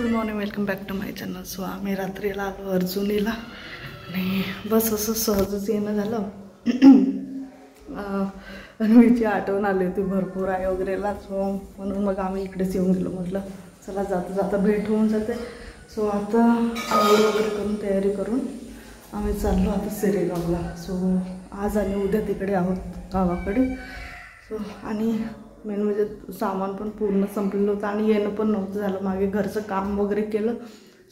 Good morning, welcome back to my channel. So आम्ही रात्रीला आलो अर्जुनीला आणि बस असं सहजच येणं झालं. रणवीची आठवण आली होती भरपूर आहे वगैरेला. सो म्हणून मग आम्ही इकडेच येऊन गेलो. म्हटलं चला जाता जाता भेट होऊन जाते. सो आता आंघोळ वगैरे करून तयारी करून आम्ही चाललो आता सेरेगावला. सो आज आणि उद्या तिकडे आहोत गावाकडे. सो आणि मेन म्हणजे सामान पण पूर्ण संपलेलं होतं आणि येणं पण नव्हतं झालं. मागे घरचं काम वगैरे केलं.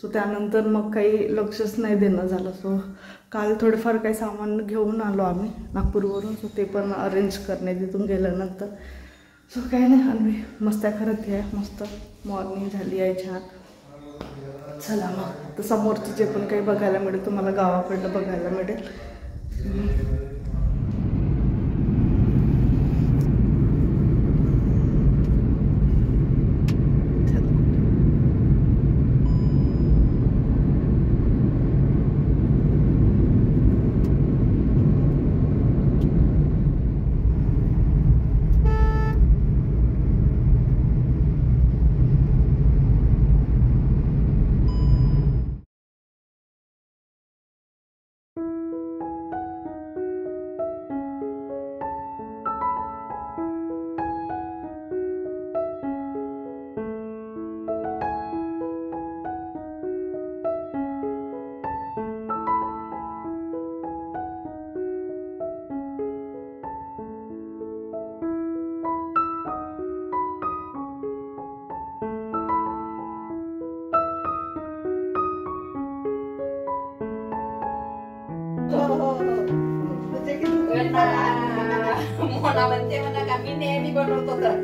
सो त्यानंतर मग काही लक्षच नाही देणं झालं. सो काल थोडेफार काही सामान घेऊन आलो आम्ही नागपूरवरून. सो ते पण अरेंज करणे तिथून गेल्यानंतर. सो काही नाही, आम्ही मस्त खरंच आहे. मस्त मॉर्निंग झाली आहे छान. चला मग तर समोरची जे पण काही बघायला मिळेल तुम्हाला गावाकडलं बघायला मिळेल. मोना म्हणते म्हणा का मी नेहमी बनवतो तर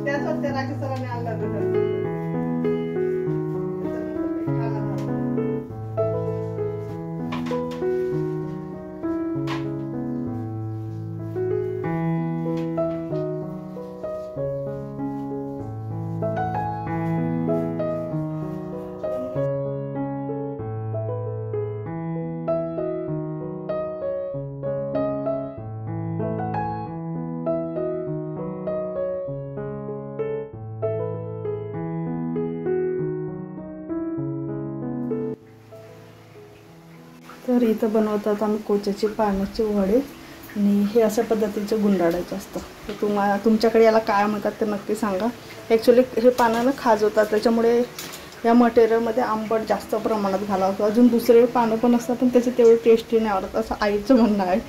त्यासाठी राखी सरांनी आणलं. तर इथं बनवतात आम्ही कोच्याचे पाण्याचे वडे आणि हे अशा पद्धतीचे गुंडाळायचे असतं. तर तुमच्याकडे याला काय म्हणतात ते नक्की सांगा. ॲक्च्युली हे पानानं खाजवतात, त्याच्यामुळे या मटेरियलमध्ये आंबट जास्त प्रमाणात घालावं. अजून दुसरे पानं पण असतात पण त्याचे तेवढे टेस्टी नाही आवडत असं आईचं म्हणणं आहे.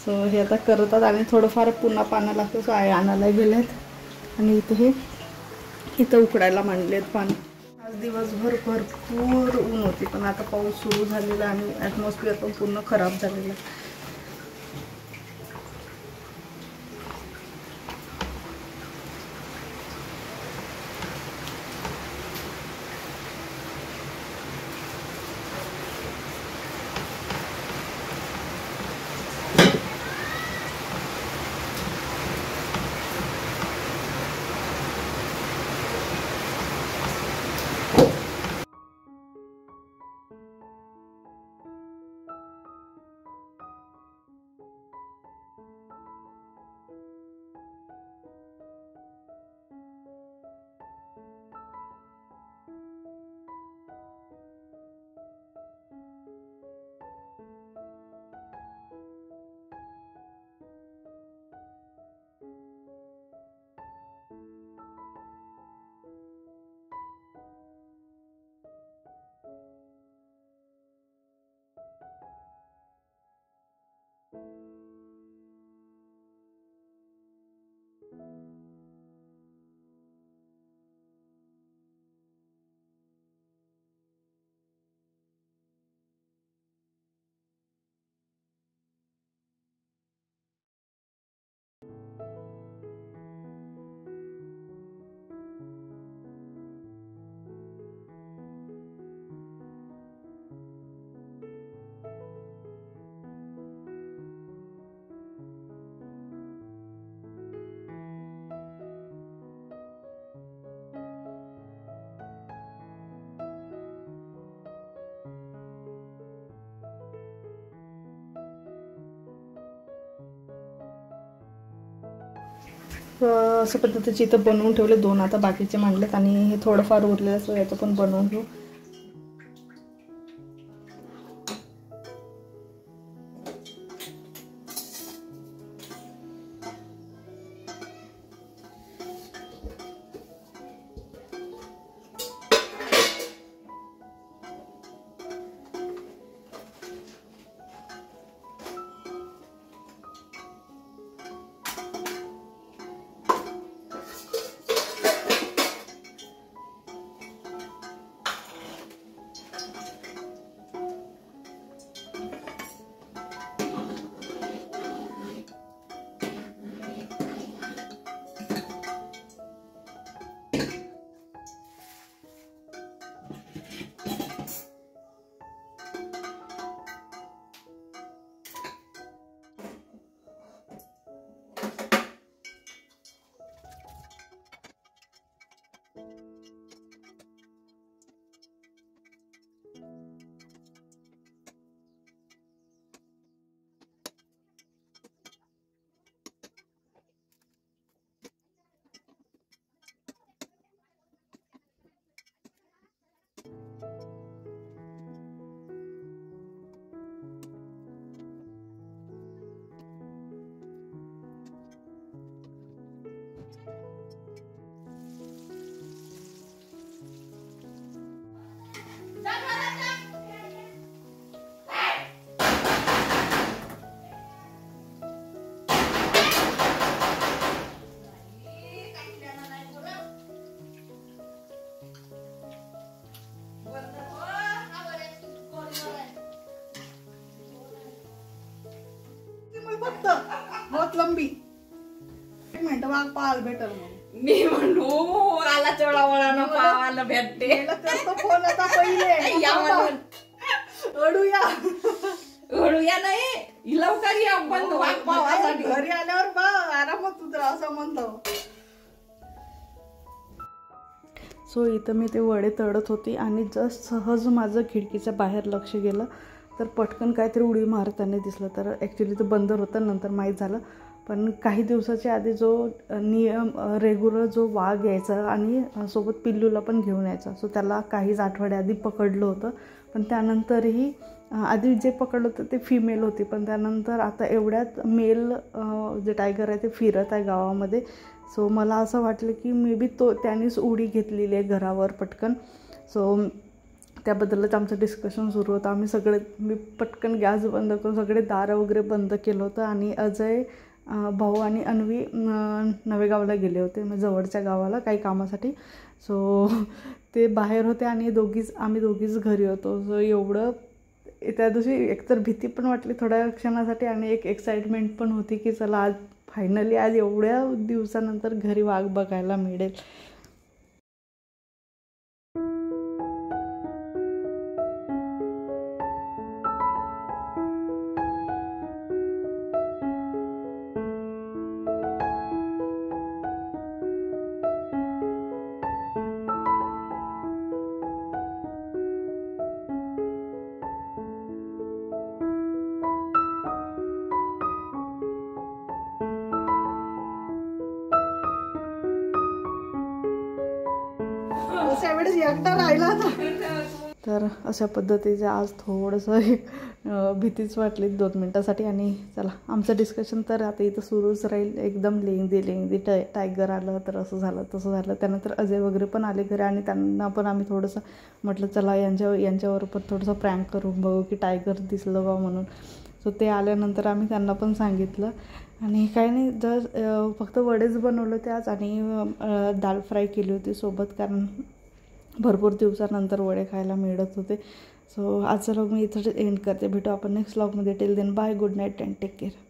सो हे आता करतात आणि थोडंफार पुन्हा पानं लागतं. सो आई आणायला गेले आहेत आणि इथं उकडायला मांडले आहेत पानं. आज दिवसभर भरपूर ऊन होती पण आता पाऊस सुरू झालेला आणि ॲटमॉस्फिअर पण पूर्ण खराब झालेलं आहे. अशा पद्धतीचे इथं बनवून ठेवले 2 आता बाकीचे मांडलेत आणि हे थोडंफार उरलेलं असं याचं पण बनवून घेऊ. बहुत लंबी 1 मिनिट वाघ पाहायला भेटल मग मी म्हणू आला चोळा वळा पावाला भेटते फोन आता पहिले या म्हणून ओढूया नाही लवकर या पण वाघ पावासाठी घरी आल्यावर बा आरामात उतरा असं म्हणलं. सो इथं मी ते वडे तळत होती आणि जस्ट सहज माझं खिडकीच्या बाहेर लक्ष गेलं तर पटकन काहीतरी उडी मारताना दिसलं. तर ॲक्च्युली तो बंद होतं, नंतर माहीत झालं. पण काही दिवसाच्या आधी जो नियम रेग्युलर जो वाघ यायचा आणि सोबत पिल्लूला पण घेऊन यायचा, सो त्याला काहीच आठवड्याआधी पकडलं होतं. पण त्यानंतरही आधी जे पकडलं होतं ते फिमेल होती, पण त्यानंतर आता एवढ्यात मेल जे टायगर आहे ते फिरत आहे गावामध्ये. सो मला असं वाटलं की मे बी त्यानेच उडी घेतलेली आहे घरावर पटकन. सो त्याबद्दलच आमचं डिस्कशन सुरू होतं. मी पटकन गॅस बंद करून सगळे दारं वगैरे बंद केलं होतं आणि अजय, भाऊ आणि अन्वी नवेगावला गेले होते, म्हणजे जवळच्या गावाला काही कामासाठी. सो ते बाहेर होते आणि आम्ही दोघीच घरी होतो. सो एवढं त्या दिवशी एकतर भीती पण वाटली थोड्या क्षणासाठी आणि एक एक्साइटमेंट पण होती की चला आज फायनली आज एवढ्या दिवसानंतर घरी वाघ बघायला मिळेल. तर अशा पद्धतीचं आज थोडंसं भीतीच वाटली 2 मिनटासाठी. आणि चला आमचं डिस्कशन तर आता इथं सुरूच राहील. एकदम लेंदी टायगर आलं तर असं झालं तसं झालं. त्यानंतर अजय वगैरे पण आले घरी आणि त्यांना पण आम्ही थोडंसं म्हटलं चला यांच्यावर पण थोडंसं प्रँक करून बघू की टायगर दिसलं बा म्हणून. सो ते आल्यानंतर आम्ही त्यांना पण सांगितलं आणि काही नाही फक्त वडेच बनवले ते आज आणि दाल फ्राय केली होती सोबत, कारण भरपूर दिवसानंतर वडे खायला मिळत होते. सो आजचा व्लॉग मी इथं एंड करते. भेटू आपण नेक्स्ट व्लॉगमध्ये. Till then bye, good night and take care.